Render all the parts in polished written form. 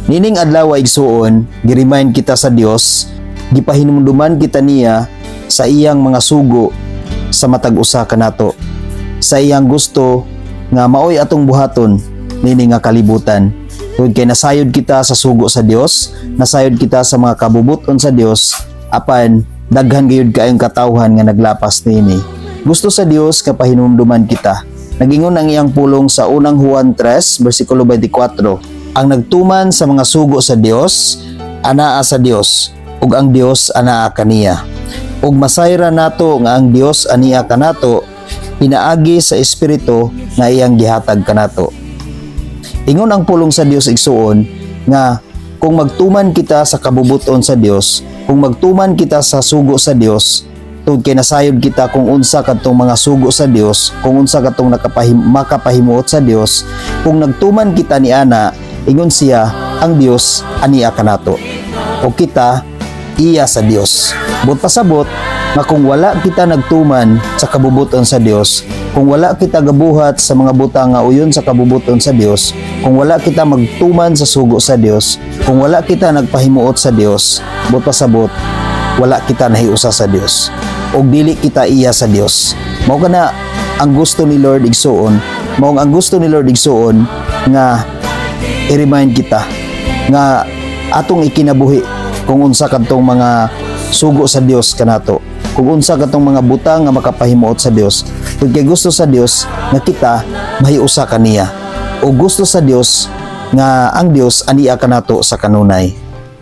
Nining adlaw igsuon, gi-remind kita sa Dios, gipahinumduman kita niya sa iyang mga sugo sa matag usa kanato. Sa iyang gusto nga maoy atong buhaton nining nga kalibutan. Tungod kay nasayod kita sa sugo sa Dios, nasayod kita sa mga kabubuton sa Dios, apan daghan gayud kaayong katawhan nga naglapas niini. Gusto sa Dios kapahinumduman kita. Nagingon ang iyang pulong sa unang Juan 3 bersikulo 24. Ang nagtuman sa mga sugo sa Dios, anaa sa Dios, ug ang Dios anaa kaniya. Ug masayra nato nga ang Dios ania kanato, pinaagi sa espiritu nga iyang gihatag kanato. Ingon ang pulong sa Dios igsuon nga kung magtuman kita sa kabubuton sa Dios, kung magtuman kita sa sugo sa Dios, tungod kay nasayod kita kung unsa kadtong mga sugo sa Dios, kung unsa kadtong makapahimuot sa Dios, kung nagtuman kita ni ana, ingon siya, ang Dios ania kanato. O kita iya sa Dios. But pasabot nga kung wala kita nagtuman sa kabubuton sa Dios, kung wala kita gabuhat sa mga butang nga uyon sa kabubuton sa Dios, kung wala kita magtuman sa sugo sa Dios, kung wala kita nagpahimuot sa Dios, but pasabot wala kita nahiusa sa Dios. O dili kita iya sa Dios. Mao kana ang gusto ni Lord igsuon, mao ang gusto ni Lord igsuon nga i-remind kita nga atong ikinabuhi kung unsa kadtong mga sugo sa Dios kanato, kung unsa kadtong mga butang nga makapahimuot sa Dios. Kung kay gusto sa Dios nga kita mahiusa kaniya, o gusto sa Dios nga ang Dios ania kanato sa kanunay.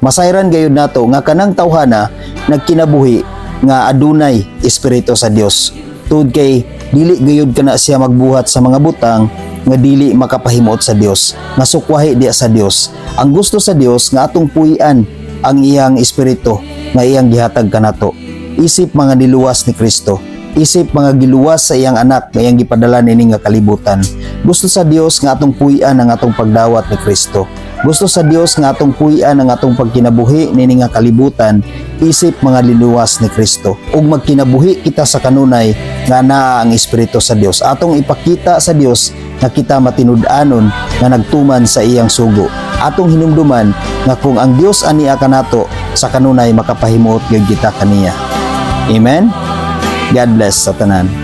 Masayran gayud nato nga kanang tawhana nagkinabuhi nga adunay espiritu sa Dios. Tungod kay dili gayud kana siya magbuhat sa mga butang nga dili makapahimuot sa Dios, nga sukwahi diya sa Dios. Ang gusto sa Dios nga atong puy-an ang iyang espiritu nga iyang gihatag kanato. Isip mga niluwas ni Kristo, isip mga giluwas sa iyang anak nga iyang gipadala nini nga kalibutan. Gusto sa Dios nga atong puy-an ang atong pagdawat ni Kristo. Gusto sa Dios nga atong puy-an ang atong pagkinabuhi nini nga kalibutan, isip mga liluwas ni Kristo. Ug magkinabuhi kita sa kanunay nga naa ang espiritu sa Dios. Atong ipakita sa Dios nga kita matinud-anon nga nagtuman sa iyang sugo. Atong hinumduman nga kung ang Dios ania kanato, sa kanunay makapahimuot gyud kita kaniya. Amen. God bless sa tanan.